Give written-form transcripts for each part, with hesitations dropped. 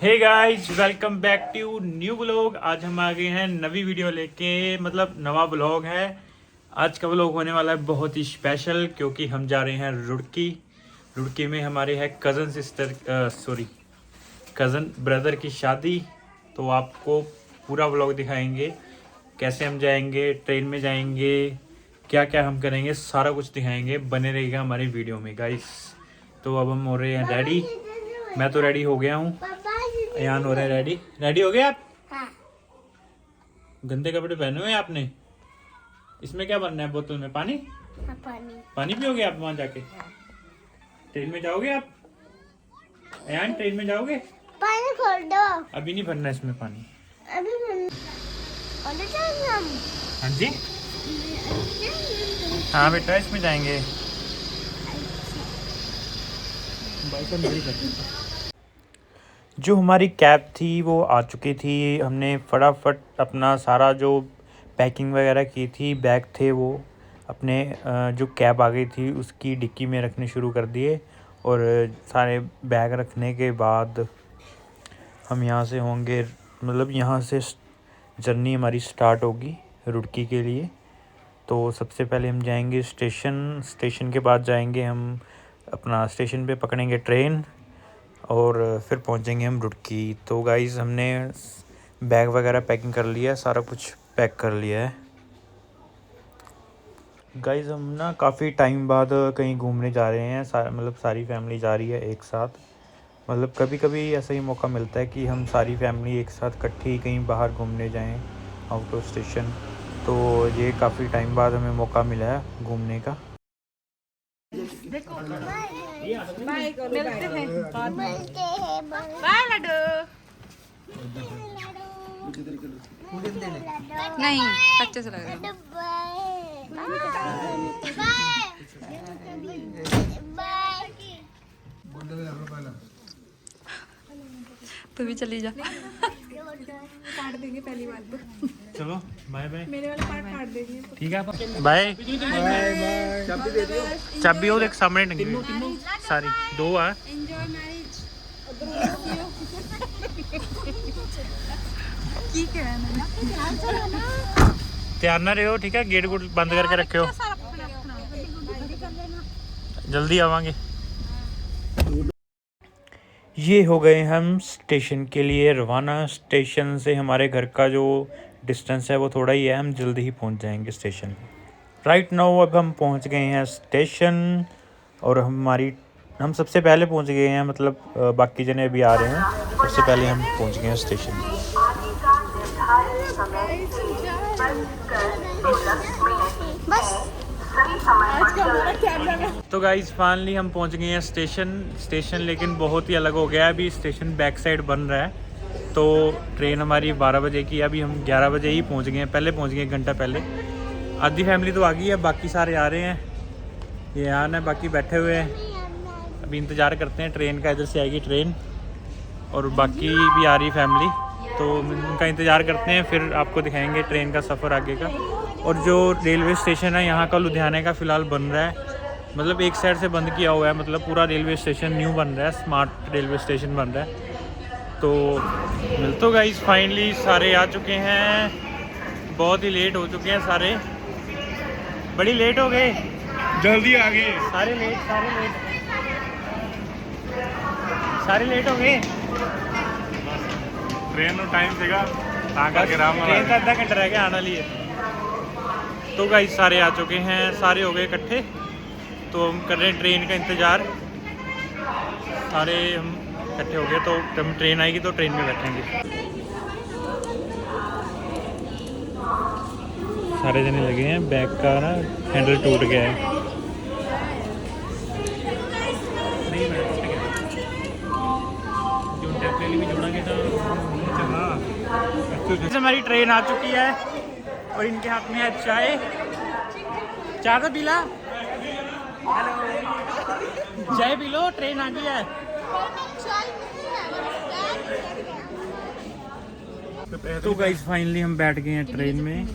Hey guys, welcome back to new blog. आज हम आ गए हैं नवी वीडियो लेके, मतलब नवा ब्लॉग है। आज का ब्लॉग होने वाला है बहुत ही स्पेशल, क्योंकि हम जा रहे हैं रुड़की। रुड़की में हमारे है कज़न ब्रदर की शादी। तो आपको पूरा ब्लॉग दिखाएंगे, कैसे हम जाएंगे, ट्रेन में जाएंगे, क्या क्या हम करेंगे, सारा कुछ दिखाएंगे। बने रहेगा हमारी वीडियो में गाइस। तो अब हम हो रहे हैं रेडी। मैं तो रेडी हो गया हूँ, अयान हो रहे हैं रेडी। रेडी हो गए आप? हाँ। गंदे कपड़े पहने हुए हैं आपने। इसमें क्या भरना है बोतल में? पानी। हाँ, पानी। पानी पियोगे आप वहां जाके? ट्रेन में जाओगे आप? अयान ट्रेन में जाओगे? पानी खोल दो। अभी नहीं भरना इसमें पानी। अभी हम हाँ जी, हाँ बेटा इसमें जाएंगे। जो हमारी कैब थी वो आ चुकी थी। हमने फटाफट अपना सारा जो पैकिंग वगैरह की थी, बैग थे वो अपने जो कैब आ गई थी उसकी डिक्की में रखने शुरू कर दिए। और सारे बैग रखने के बाद हम यहाँ से होंगे, मतलब यहाँ से जर्नी हमारी स्टार्ट होगी रुड़की के लिए। तो सबसे पहले हम जाएंगे स्टेशन के बाद जाएंगे हम अपना स्टेशन पे पकड़ेंगे ट्रेन और फिर पहुंचेंगे हम रुड़की। तो गाइज़ हमने बैग वगैरह पैकिंग कर लिया है, सारा कुछ पैक कर लिया है। गाइज़ हम ना काफ़ी टाइम बाद कहीं घूमने जा रहे हैं, मतलब सारी फैमिली जा रही है एक साथ। मतलब कभी कभी ऐसा ही मौका मिलता है कि हम सारी फैमिली एक साथ इकट्ठी कहीं बाहर घूमने जाएं आउट ऑफ स्टेशन। तो ये काफ़ी टाइम बाद हमें मौका मिला है घूमने का। बाय लड्डू। नहीं, अच्छे से लग रहा तू भी चली जा। काट देंगे पहली बार तो। चलो बाय बाय। मेरे वाला पार्ट काट देंगे। ठीक है बाय बाय। चाबी वो देख सामने टंगी हुई सारी, दो है। Enjoy marriage. की कहना ध्यान ना रहो, ठीक है? गेट गुट बंद करके रखियो, जल्दी आवांगे। ये हो गए हम स्टेशन के लिए रवाना। स्टेशन से हमारे घर का जो डिस्टेंस है वो थोड़ा ही है, हम जल्दी ही पहुंच जाएंगे स्टेशन। राइट नाउ अब हम पहुंच गए हैं स्टेशन। और हम सबसे पहले पहुंच गए हैं, मतलब बाकी जने अभी आ रहे हैं, सबसे पहले हम पहुंच गए हैं स्टेशन। तो गाइज फाइनली हम पहुंच गए हैं स्टेशन। लेकिन बहुत ही अलग हो गया है। अभी स्टेशन बैक साइड बन रहा है। तो ट्रेन हमारी 12 बजे की, अभी हम 11 बजे ही पहुंच गए हैं। पहले पहुंच गए, 1 घंटा पहले। आधी फैमिली तो आ गई है, बाकी सारे आ रहे हैं। ये आन है, बाकी बैठे हुए हैं। अभी इंतज़ार करते हैं ट्रेन का, इधर से आएगी ट्रेन और बाकी भी आ रही फैमिली। तो उनका इंतज़ार करते हैं, फिर आपको दिखाएंगे ट्रेन का सफ़र आगे का। और जो रेलवे स्टेशन है यहाँ का लुधियाने का फ़िलहाल बन रहा है, मतलब एक साइड से बंद किया हुआ है, मतलब पूरा रेलवे स्टेशन न्यू बन रहा है, स्मार्ट रेलवे स्टेशन बन रहा है। तो मिलते गाइस, फाइनली सारे आ चुके हैं। बहुत ही लेट हो चुके हैं सारे, बड़ी लेट हो गए, जल्दी आ गए। सारे लेट हो गए। ट्रेन नो टाइम सेगा करके ट्रेन का आधा घंटा रह गया आने लिए। तो गाइस सारे आ चुके हैं, सारे हो गए इकट्ठे। तो हम कर रहे हैं ट्रेन का इंतज़ार। सारे हम इकट्ठे हो गए, तो जब ट्रेन आएगी तो ट्रेन में बैठेंगे। सारे जने लगे हैं, बैग का ना हैंडल टूट गया है। हमारी ट्रेन आ चुकी है और इनके हाथ में है चाय। चाय तो पीला, चाय पी लो, ट्रेन आ गई है। तो गाइस फाइनली हम बैठ गए हैं ट्रेन में,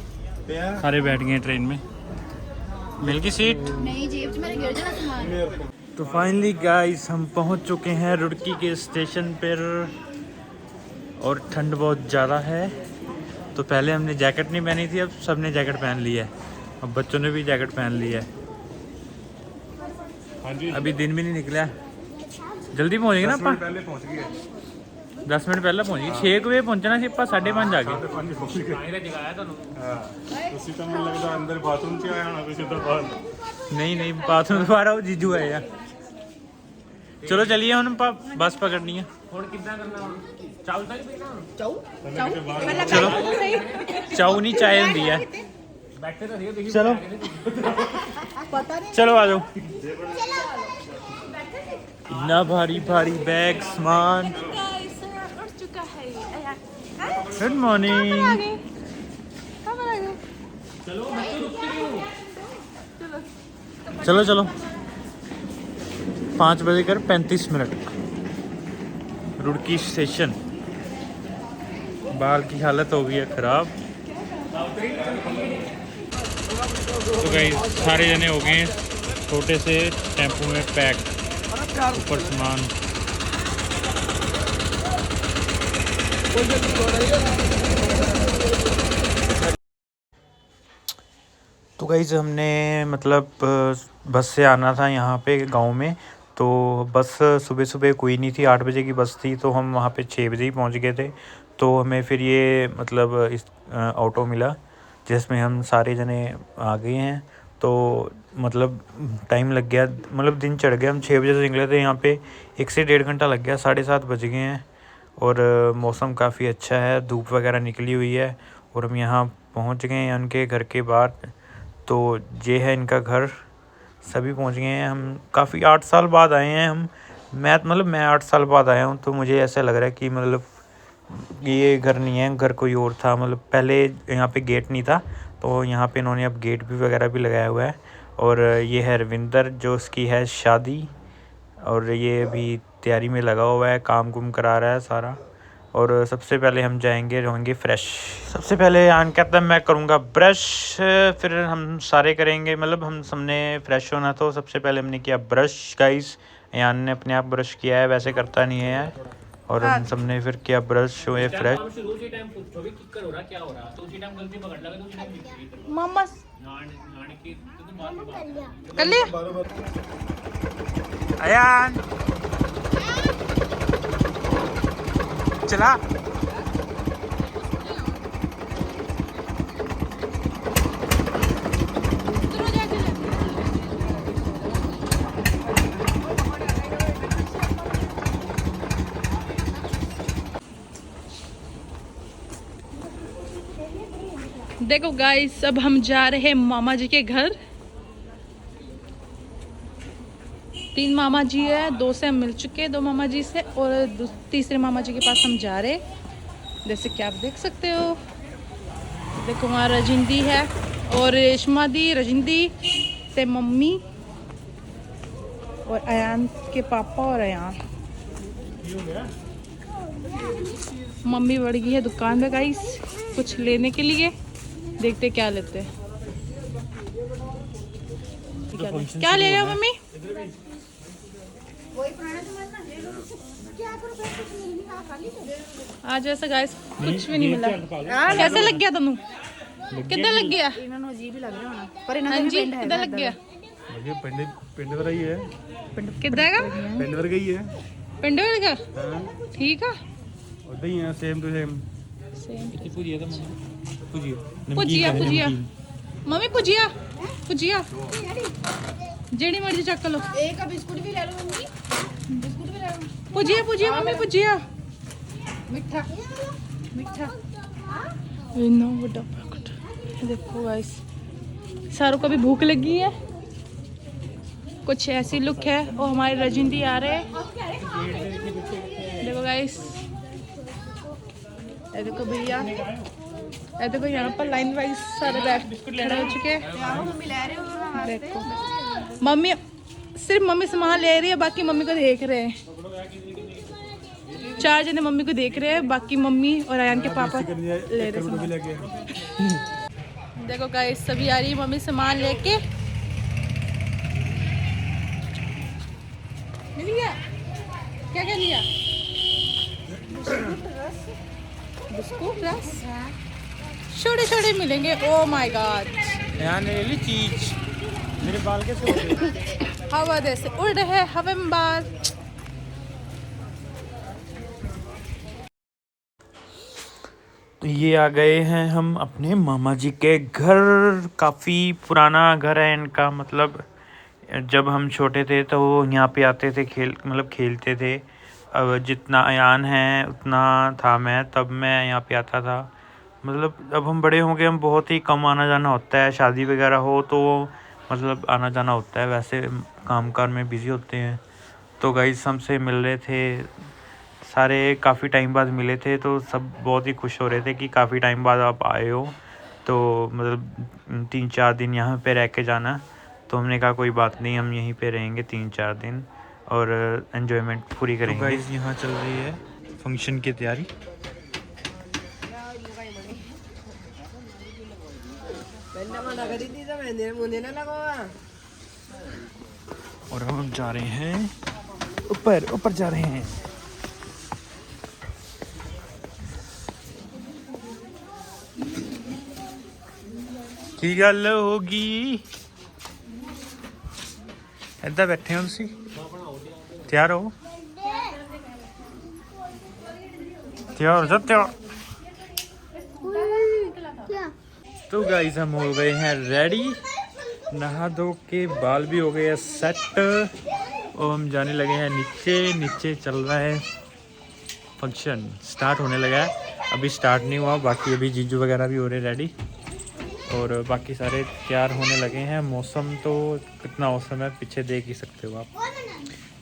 सारे बैठ गए हैं ट्रेन में। मिल गई सीट? नहीं, जेब से मेरे गिर जाना सामान। तो फाइनली गाइस हम पहुंच चुके हैं रुड़की के स्टेशन पर। और ठंड बहुत ज़्यादा है, तो पहले हमने जैकेट नहीं पहनी थी, अब सब ने जैकेट पहन ली है। अब बच्चों ने भी जैकेट पहन ली है। हाँ जी, अभी दिन भी नहीं निकला, जल्दी पहुँचेंगे ना 10 अपा। मिनट पहले पहुंच गए। 10 मिनट पहले पहुँच गए। 6 बजे पहुँचना सी अपा, 5:30 जाके। उसी तो मैं लगता अंदर बाथरूम से आया होना, कुछ तो बाहर। नहीं बाथरूम दोबारा वो जीजू है यार। चलो चलिए हम बस पकड़नी है। चलो चाऊ नहीं चाय होती है। चलो चलो आ जाओ। इतना भारी भारी बैग सामान। Good morning. चलो चलो 5:35 रुड़की स्टेशन। बाल की हालत हो गई है ख़राब। तो गाइस सारे जने हो गए छोटे से टेम्पो में पैक, ऊपर सामान। तो गाइस हमने मतलब बस से आना था यहाँ पे गांव में, तो बस सुबह सुबह कोई नहीं थी, 8 बजे की बस थी, तो हम वहाँ पे 6 बजे ही पहुँच गए थे। तो हमें फिर ये मतलब इस ऑटो मिला जिसमें हम सारे जने आ गए हैं। तो मतलब टाइम लग गया, मतलब दिन चढ़ गया। हम 6 बजे से निकले थे, यहाँ पे 1 से 1.5 घंटा लग गया। 7:30 बज गए हैं और मौसम काफ़ी अच्छा है, धूप वगैरह निकली हुई है और हम यहाँ पहुँच गए हैं उनके घर के बाहर। तो ये है इनका घर, सभी पहुँच गए हैं। हम काफ़ी 8 साल बाद आए हैं हम। मैं 8 साल बाद आया हूँ, तो मुझे ऐसा लग रहा है कि मतलब ये घर नहीं है, घर कोई और था। मतलब पहले यहाँ पे गेट नहीं था, तो यहाँ पे इन्होंने अब गेट भी वगैरह भी लगाया हुआ है। और ये है रविंदर, जो उसकी है शादी, और ये अभी तैयारी में लगा हुआ है, काम कुम करा रहा है सारा। और सबसे पहले हम होंगे फ्रेश। सबसे पहले यान कहता है मैं करूँगा ब्रश, फिर हम सारे करेंगे। मतलब हम सबने फ्रेश होना, तो सबसे पहले हमने किया ब्रश गाइस। यान ने अपने आप ब्रश किया है, वैसे करता नहीं है। और हम सबने फिर किया ब्रश, हुए फ्रेश। मम्मा कर लिया। अयान चला। देखो गाइस, अब हम जा रहे हैं मामा जी के घर। 3 मामा जी है, 2 से हम मिल चुके हैं, 2 मामा जी से, और तीसरे मामा जी के पास हम जा रहे हैं। जैसे कि आप देख सकते हो, देखो वहाँ रजिंदी है और रेशमा दी, रजिंदी से मम्मी और अयान के पापा और अयान। मम्मी बढ़ गई है दुकान पे गाइस कुछ लेने के लिए। देखते क्या लेते हैं। क्या ले रहे हो मम्मी? आज ऐसा गाइस कुछ भी नहीं मिला। कैसे लग गया तनु? कितना लग गया? इन्होंने अजीब ही लग रहा होना, पर हाँ जी, कितना लग गया? पिंड वरा ही है, कितना का? पिंड वरा ही है। पिंड का? ठीक है, उधर ही है, सेम टू सेम। पुजिया पुजिया मम्मी, पुजिया पुजिया जेड़ी मर्जी चक लो। एक बिस्कुट भी ले लो मम्मी, बिस्कुट भी ले लो। पुजिया पुजिया मम्मी, पुजिया मिठा मिठा। इतना बड़ा पैकेट। देखो गाइस, सारों को भी भूख लगी है। कुछ ऐसी लुक है। और हमारे रजिंदी आ रहे हैं। देखो गाइस, ये देखो भैया, ये देखो यहाँ पर लाइन वाइज सारे बैग खड़े हो चुके हैं। मम्मी ले रहे हो? देखो मम्मी, सिर्फ मम्मी सामान ले रही है, बाकी मम्मी को देख रहे हैं। 4 जने मम्मी को देख रहे हैं, बाकी मम्मी और अयान के पापा ले रहे हैं। देखो गाइस, सभी आ रही है मम्मी सामान लेके। मिल गया? क्या क्या लिया? बिस्कुट रस छोटे छोटे मिलेंगे। ओ माय गॉड, यहाँ ले ली चीज। मेरे बाल कैसे हो गए? हवा जैसे उड़ रहे हैं हवा में बाल। तो ये आ गए हैं हम अपने मामा जी के घर। काफ़ी पुराना घर है इनका, मतलब जब हम छोटे थे तो वो यहाँ पे आते थे खेलते थे। अब जितना अयान है उतना था मैं, तब मैं यहाँ पे आता था। मतलब अब हम बड़े होंगे, हम बहुत ही कम आना जाना होता है। शादी वगैरह हो तो मतलब आना जाना होता है, वैसे कामकाज में बिज़ी होते हैं। तो गाइस हमसे मिल रहे थे सारे, काफ़ी टाइम बाद मिले थे, तो सब बहुत ही खुश हो रहे थे कि काफ़ी टाइम बाद आप आए हो, तो मतलब 3-4 दिन यहाँ पे रह के जाना। तो हमने कहा कोई बात नहीं, हम यहीं पे रहेंगे 3-4 दिन और एंजॉयमेंट पूरी करेंगे। तो गाइस यहाँ चल रही है फंक्शन की तैयारी। और हम जा रहे हैं ऊपर जा रहे हैं। की गल होगी? इधर बैठे हो तुसी? तैयार हो? तैयार हो जा तैयार। तो गाइस हम हो गए हैं रेडी, नहा धो के बाल भी हो गए हैं सेट और हम जाने लगे हैं नीचे चल रहा है फंक्शन, स्टार्ट होने लगा है। अभी स्टार्ट नहीं हुआ, बाकी अभी जीजू वगैरह भी हो रहे रेडी और बाकी सारे तैयार होने लगे हैं। मौसम तो कितना औसम है, पीछे देख ही सकते हो आप,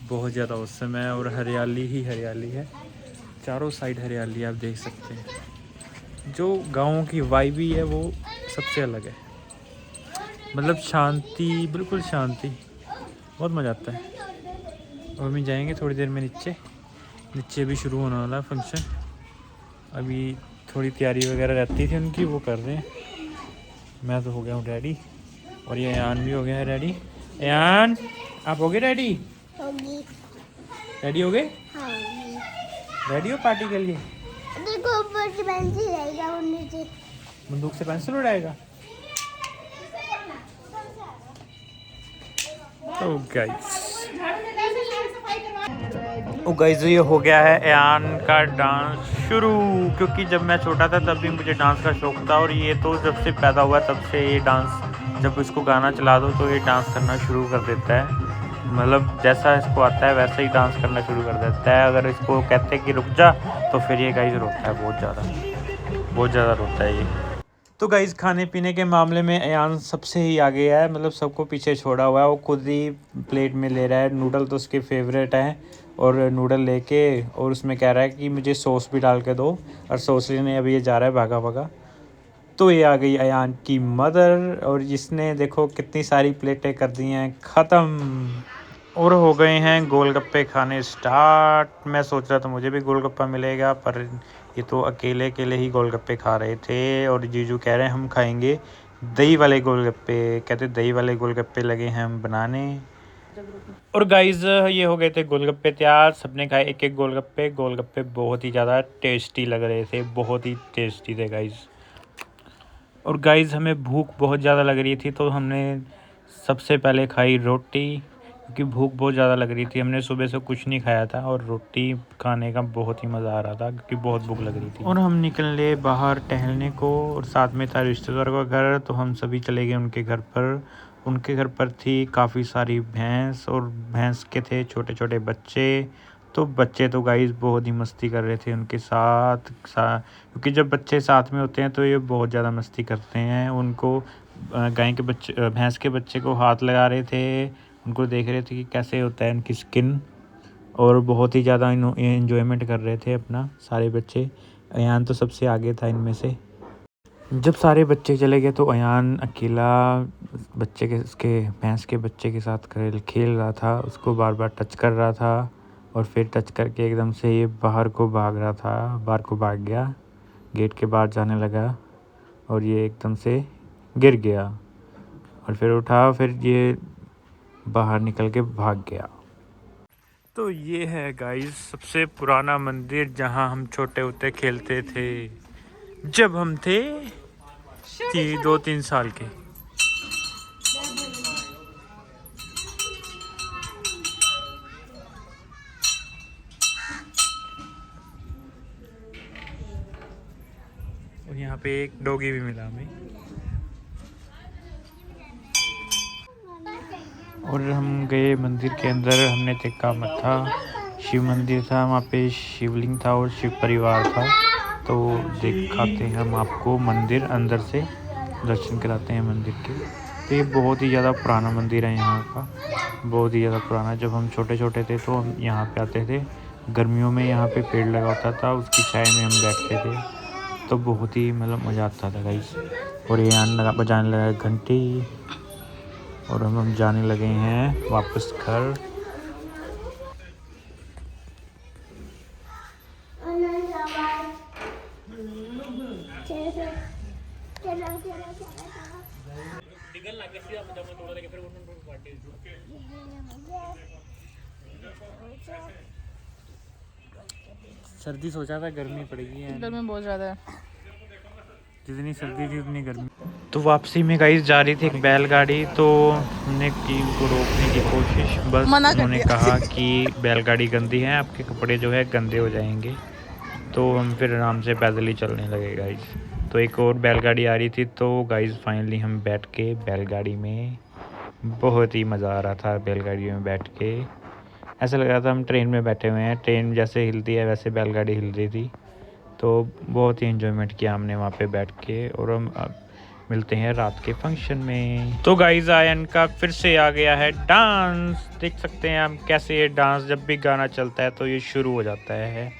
बहुत ज़्यादा औसम है और हरियाली ही हरियाली है, चारों साइड हरियाली आप देख सकते हैं। जो गाँव की वाइब ही है वो सबसे अलग है, मतलब शांति, बिल्कुल शांति, बहुत मज़ा आता है। और हम जाएंगे थोड़ी देर में नीचे भी शुरू होने वाला है फंक्शन। अभी थोड़ी तैयारी वगैरह रहती थी उनकी, वो कर रहे हैं। मैं तो हो गया हूँ रेडी और ये अयान भी हो गया है रेडी। अयान आप हो गए रेडी? रेडी हो गए? रेडी हो पार्टी के लिए? देखो ऊपर से पेंसिल रहेगा और नीचे बंदूक से पेंसिल उड़ाएगा। गाइस ये हो गया है अयान का डांस शुरू, क्योंकि जब मैं छोटा था तब भी मुझे डांस का शौक था और ये तो जब से पैदा हुआ तब से ये डांस, जब इसको गाना चला दो तो ये डांस करना शुरू कर देता है। मतलब जैसा इसको आता है वैसे ही डांस करना शुरू कर देता है। अगर इसको कहते हैं कि रुक जा तो फिर ये गाइस रोता है, बहुत ज़्यादा रोता है ये। तो गाइस खाने पीने के मामले में अयान सबसे ही आगे है, मतलब सबको पीछे छोड़ा हुआ है। वो खुद ही प्लेट में ले रहा है नूडल, तो उसके फेवरेट हैं, और नूडल लेके और उसमें कह रहा है कि मुझे सॉस भी डाल के दो, और सॉस लेने अभी ये जा रहा है भागा भागा। तो ये आ गई अयान की मदर और जिसने देखो कितनी सारी प्लेटें कर दी हैं ख़त्म, और हो गए हैं गोलगप्पे खाने स्टार्ट। मैं सोच रहा था मुझे भी गोलगप्पा मिलेगा, पर ये तो अकेले ही गोलगप्पे खा रहे थे। और जीजू कह रहे हैं हम खाएंगे दही वाले गोलगप्पे, कहते दही वाले गोलगप्पे लगे हैं हम बनाने। और गाइस ये हो गए थे गोलगप्पे तैयार, सबने खाए एक गोलगप्पे बहुत ही ज़्यादा टेस्टी लग रहे थे, बहुत ही टेस्टी थे गाइस। और गाइस हमें भूख बहुत ज़्यादा लग रही थी, तो हमने सबसे पहले खाई रोटी, क्योंकि भूख बहुत ज़्यादा लग रही थी। हमने सुबह से कुछ नहीं खाया था और रोटी खाने का बहुत ही मज़ा आ रहा था, क्योंकि बहुत भूख लग रही थी। और हम निकले बाहर टहलने को, और साथ में था रिश्तेदार का घर, तो हम सभी चले गए उनके घर पर। उनके घर पर थी काफ़ी सारी भैंस, और भैंस के थे छोटे छोटे बच्चे। तो बच्चे तो गाइस बहुत ही मस्ती कर रहे थे उनके साथ क्योंकि जब बच्चे साथ में होते हैं तो ये बहुत ज़्यादा मस्ती करते हैं। उनको भैंस के बच्चे को हाथ लगा रहे थे, उनको देख रहे थे कि कैसे होता है उनकी स्किन, और बहुत ही ज़्यादा इन्जॉयमेंट कर रहे थे अपना सारे बच्चे। अयान तो सबसे आगे था इनमें से। जब सारे बच्चे चले गए तो अयान अकेला उसके भैंस के बच्चे के साथ खेल रहा था, उसको बार बार टच कर रहा था, और फिर टच करके एकदम से ये बाहर को भाग गया, गेट के बाहर जाने लगा, और ये एकदम से गिर गया और फिर उठा, फिर ये बाहर निकल के भाग गया। तो ये है गाइस सबसे पुराना मंदिर जहाँ हम छोटे होते खेलते थे। जब हम थे 2-3 साल के। और यहाँ पे एक डॉगी भी मिला हमें। और हम गए मंदिर के अंदर, हमने देखा मत्था शिव मंदिर था, वहाँ पे शिवलिंग था और शिव परिवार था। तो दिखाते हैं हम आपको मंदिर अंदर से, दर्शन कराते हैं मंदिर के। तो ये बहुत ही ज़्यादा पुराना मंदिर है यहाँ का, बहुत ही ज़्यादा पुराना। जब हम छोटे छोटे थे तो हम यहाँ पे आते थे, गर्मियों में यहाँ पे पेड़ लगा होता था, उसकी छाया में हम बैठते थे। तो बहुत ही मतलब मज़ा आता था गाइस। और यहाँ बजाने लगा घंटी और हम जाने लगे हैं वापस घर। सर्दी सोचा था, गर्मी पड़ेगी है, गर्मी बहुत ज़्यादा है। जितनी सर्दी थी उतनी गर्मी। तो वापसी में गाइस जा रही थी एक बैलगाड़ी, तो हमने की उनको रोकने की कोशिश, बस उन्होंने कहा कि बैलगाड़ी गंदी है, आपके कपड़े जो है गंदे हो जाएंगे। तो हम फिर आराम से पैदल ही चलने लगे गाइस। तो एक और बैलगाड़ी आ रही थी, तो गाइस फाइनली हम बैठ के बैलगाड़ी में, बहुत ही मज़ा आ रहा था बैलगाड़ी में बैठ के। ऐसा लग रहा था हम ट्रेन में बैठे हुए हैं, ट्रेन जैसे हिलती है वैसे बैलगाड़ी हिल रही थी। तो बहुत ही एंजॉयमेंट किया हमने वहाँ पे बैठ के। और हम मिलते हैं रात के फंक्शन में। तो गाइस आयन का फिर से आ गया है डांस, देख सकते हैं हम कैसे ये डांस जब भी गाना चलता है तो ये शुरू हो जाता है।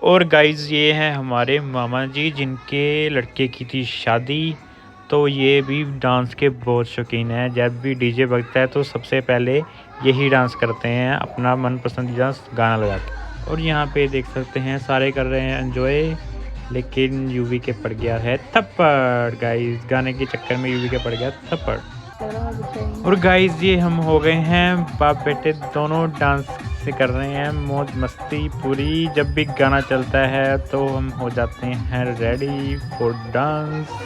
और गाइस ये हैं हमारे मामा जी, जिनके लड़के की थी शादी। तो ये भी डांस के बहुत शौकीन हैं, जब भी डीजे बजता है तो सबसे पहले यही डांस करते हैं, अपना मनपसंदीदा गाना लगा के। और यहाँ पे देख सकते हैं सारे कर रहे हैं एंजॉय, लेकिन यूवी के पड़ गया है थप्पड़। गाइस गाने के चक्कर में यूवी के पड़ गया थप्पड़। और गाइस ये हम हो गए हैं बाप बेटे दोनों, डांस से कर रहे हैं मौज मस्ती पूरी। जब भी गाना चलता है तो हम हो जाते हैं रेडी फॉर डांस।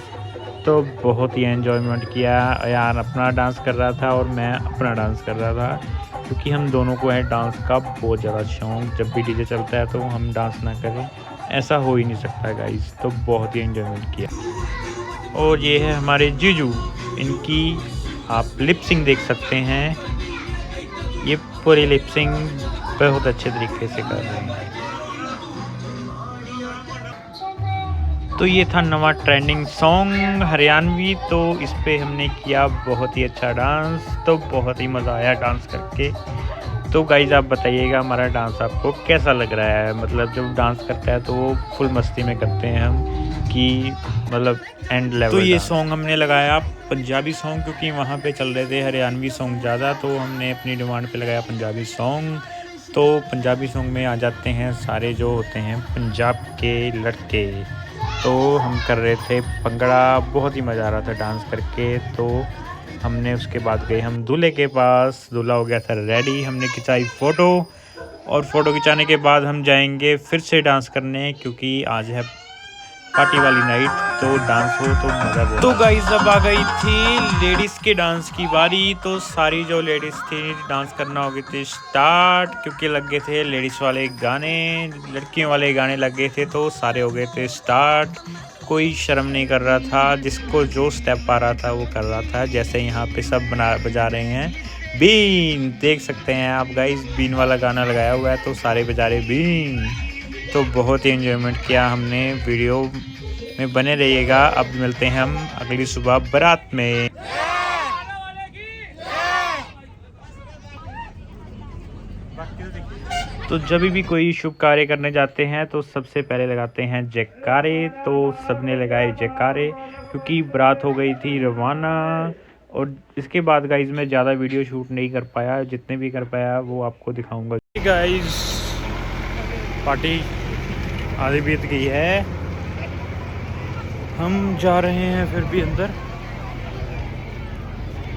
तो बहुत ही एंजॉयमेंट किया यार, अपना डांस कर रहा था और मैं अपना डांस कर रहा था, क्योंकि हम दोनों को है डांस का बहुत ज़्यादा शौक। जब भी डीजे चलता है तो हम डांस ना करें ऐसा हो ही नहीं सकता गाइस। तो बहुत ही एंजॉयमेंट किया। और ये है हमारे जीजू, इनकी आप लिपसिंग देख सकते हैं, ये पूरी लिपसिंग बहुत अच्छे तरीके से कर रहे हैं। तो ये था नवा ट्रेंडिंग सॉन्ग हरियाणवी, तो इस पे हमने किया बहुत ही अच्छा डांस। तो बहुत ही मज़ा आया डांस करके। तो गाइज आप बताइएगा हमारा डांस आपको कैसा लग रहा है। मतलब जब डांस करता है तो वो फुल मस्ती में करते हैं हम, कि मतलब एंड लेवल। तो ये सॉन्ग हमने लगाया पंजाबी सॉन्ग, क्योंकि वहाँ पे चल रहे थे हरियाणवी सॉन्ग ज़्यादा, तो हमने अपनी डिमांड पे लगाया पंजाबी सॉन्ग। तो पंजाबी सॉन्ग में आ जाते हैं सारे जो होते हैं पंजाब के लड़के। तो हम कर रहे थे भंगड़ा, बहुत ही मज़ा आ रहा था डांस करके। तो हमने उसके बाद गए हम दूल्हे के पास, दूल्हा हो गया था रेडी, हमने खिंचाई फ़ोटो। और फ़ोटो खिंचाने के बाद हम जाएंगे फिर से डांस करने, क्योंकि आज है पार्टी वाली नाइट, तो डांस हो तो मज़ा बहुत। तो गाइस अब आ गई थी लेडीज़ के डांस की बारी। तो सारी जो लेडीज़ थी डांस करना हो गई थी स्टार्ट, क्योंकि लग गए थे लेडीज़ वाले गाने, लड़कियों वाले गाने लग गए थे, तो सारे हो गए थे स्टार्ट। कोई शर्म नहीं कर रहा था, जिसको जो स्टेप आ रहा था वो कर रहा था। जैसे यहाँ पे सब बजा रहे हैं बीन, देख सकते हैं आप गाइस, बीन वाला गाना लगाया हुआ है तो सारे बजा रहे बीन। तो बहुत ही एंजॉयमेंट किया हमने, वीडियो में बने रहिएगा। अब मिलते हैं हम अगली सुबह बारात में। तो जब भी कोई शुभ कार्य करने जाते हैं तो सबसे पहले लगाते हैं जयकारे। तो सबने लगाए जयकारे, क्योंकि बारात हो गई थी रवाना। और इसके बाद गाइज मैं ज़्यादा वीडियो शूट नहीं कर पाया, जितने भी कर पाया वो आपको दिखाऊंगा। गाइज पार्टी आधी बीत गई है, हम जा रहे हैं फिर भी अंदर,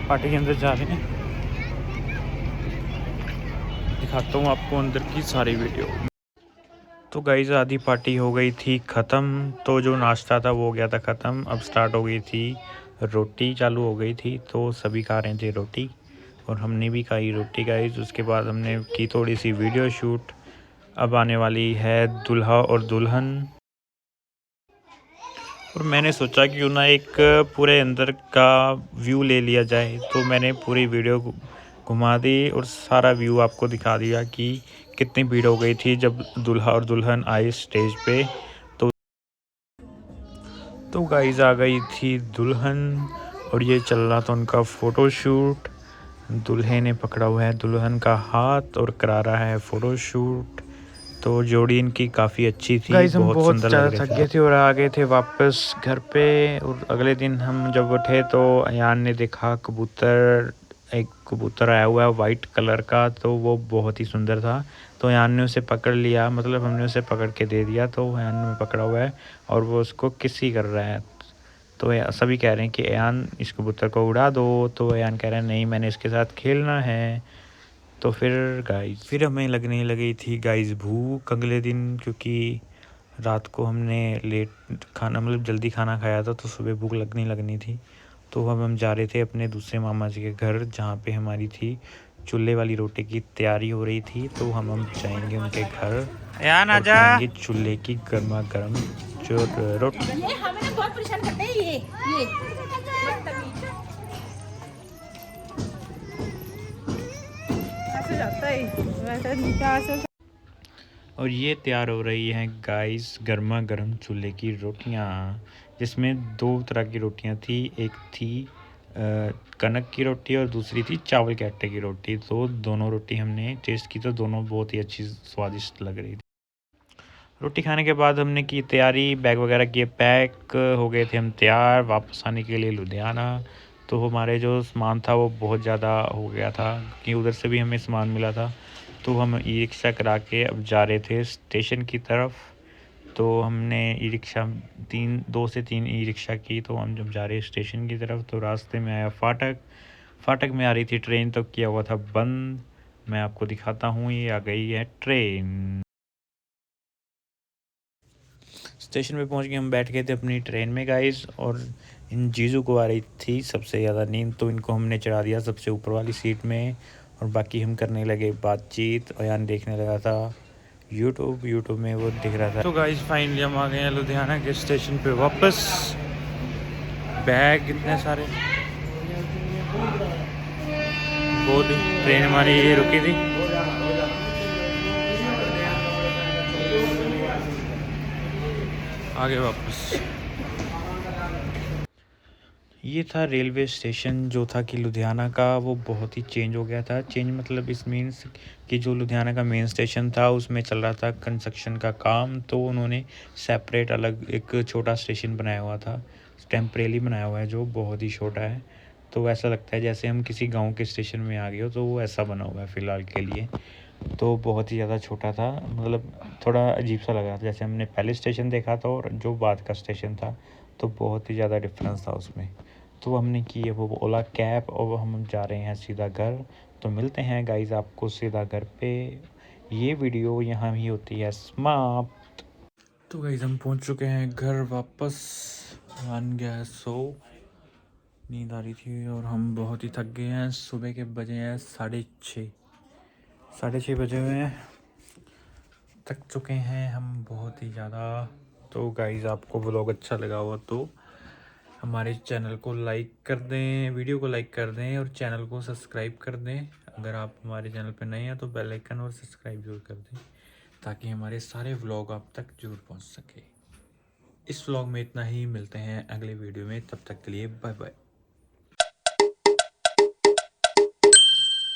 पार्टी के अंदर जा रहे हैं। दिखाता हूँ आपको अंदर की सारी वीडियो। तो गाइस आधी पार्टी हो गई थी ख़त्म, तो जो नाश्ता था वो हो गया था ख़त्म। अब स्टार्ट हो गई थी रोटी, चालू हो गई थी, तो सभी खा रहे थे रोटी और हमने भी खाई रोटी गाइस। उसके बाद हमने की थोड़ी सी वीडियो शूट। अब आने वाली है दूल्हा और दुल्हन, और मैंने सोचा कि क्यों ना एक पूरे अंदर का व्यू ले लिया जाए, तो मैंने पूरी वीडियो घुमा दी और सारा व्यू आपको दिखा दिया कि कितनी भीड़ हो गई थी जब दूल्हा और दुल्हन आए स्टेज पे। तो गाइस आ गई थी दुल्हन और ये चल रहा था उनका फ़ोटोशूट। दूल्हे ने पकड़ा हुआ है दुल्हन का हाथ और करा रहा है फ़ोटोशूट। तो जोड़ी इनकी काफ़ी अच्छी थी, गाइस हम बहुत ज़्यादा थक गए थे और आ गए थे वापस घर पे। और अगले दिन हम जब उठे तो अयान ने देखा कबूतर, एक कबूतर आया हुआ है वाइट कलर का, तो वो बहुत ही सुंदर था। तो अयान ने उसे पकड़ लिया, मतलब हमने उसे पकड़ के दे दिया, तो अयान ने पकड़ा हुआ है और वो उसको किस ही कर रहा है। तो सभी कह रहे हैं कि अयान इस कबूतर को उड़ा दो, तो अयान कह रहा है नहीं मैंने इसके साथ खेलना है। तो फिर हमें लगने लगी थी गाइस भूख अगले दिन, क्योंकि रात को हमने लेट खाना, मतलब जल्दी खाना खाया था, तो सुबह भूख लगनी थी। तो अब हम जा रहे थे अपने दूसरे मामा जी के घर, जहाँ पे हमारी थी चूल्हे वाली रोटी की तैयारी हो रही थी। तो हम जाएंगे उनके घर और खाएंगे चूल्हे की गर्मा गर्म जो रोटी। ये हमें ना बहुत परेशान करते हैं ये ऐसे जाता है वैसे नीचे। और ये तैयार हो रही हैं गाइस गर्मा गर्म चूल्हे की रोटियां, जिसमें दो तरह की रोटियां थी। एक थी कनक की रोटी और दूसरी थी चावल के आटे की रोटी। तो दोनों रोटी हमने टेस्ट की, तो दोनों बहुत ही अच्छी स्वादिष्ट लग रही थी। रोटी खाने के बाद हमने की तैयारी, बैग वगैरह किए पैक, हो गए थे हम तैयार वापस आने के लिए लुधियाना। तो हमारे जो सामान था वो बहुत ज़्यादा हो गया था, क्योंकि उधर से भी हमें सामान मिला था। तो हम ई रिक्शा करा के अब जा रहे थे स्टेशन की तरफ। तो हमने ई रिक्शा 2 से 3 ई रिक्शा की, तो हम जब जा रहे स्टेशन की तरफ, तो रास्ते में आया फाटक में आ रही थी ट्रेन, तो किया हुआ था बंद। मैं आपको दिखाता हूँ, ये आ गई है ट्रेन। स्टेशन पे पहुंच के हम बैठ गए थे अपनी ट्रेन में गाइस, और इन जीजू को आ रही थी सबसे ज़्यादा नींद, तो इनको हमने चढ़ा दिया सबसे ऊपर वाली सीट में, और बाकी हम करने लगे बातचीत। अयान देखने लगा था यूट्यूब में, वो दिख रहा था। तो गाइस फाइनली हम आ गए हैं लुधियाना के स्टेशन पे वापस। बैग इतने सारे, बहुत ही ट्रेन हमारी रुकी थी। आगे वापस ये था रेलवे स्टेशन जो था कि लुधियाना का, वो बहुत ही चेंज हो गया था। चेंज मतलब इस मीन्स कि जो लुधियाना का मेन स्टेशन था उसमें चल रहा था कंस्ट्रक्शन का काम, तो उन्होंने सेपरेट अलग एक छोटा स्टेशन बनाया हुआ था, टेम्परेली बनाया हुआ है, जो बहुत ही छोटा है। तो ऐसा लगता है जैसे हम किसी गांव के स्टेशन में आ गए हो, तो वो ऐसा बना हुआ है फ़िलहाल के लिए। तो बहुत ही ज़्यादा छोटा था, मतलब थोड़ा अजीब सा लगा था जैसे हमने पहले स्टेशन देखा था और जो बाद का स्टेशन था, तो बहुत ही ज़्यादा डिफरेंस था उसमें। तो हमने की है वो ओला कैब, और हम जा रहे हैं सीधा घर। तो मिलते हैं गाइस आपको सीधा घर पे। ये वीडियो यहाँ ही होती है समाप्त। तो गाइस हम पहुँच चुके हैं घर वापस। मान गया है सो, नींद आ रही थी और हम बहुत ही थक गए हैं। सुबह के बजे हैं 6:30 बजे हुए हैं, थक चुके हैं हम बहुत ही ज़्यादा। तो गाइस आपको व्लॉग अच्छा लगा हुआ तो हमारे चैनल को लाइक कर दें, वीडियो को लाइक कर दें और चैनल को सब्सक्राइब कर दें। अगर आप हमारे चैनल पर नए हैं तो बेल आइकन और सब्सक्राइब जरूर कर दें, ताकि हमारे सारे व्लॉग आप तक जरूर पहुंच सके। इस व्लॉग में इतना ही, मिलते हैं अगले वीडियो में, तब तक के लिए बाय बाय।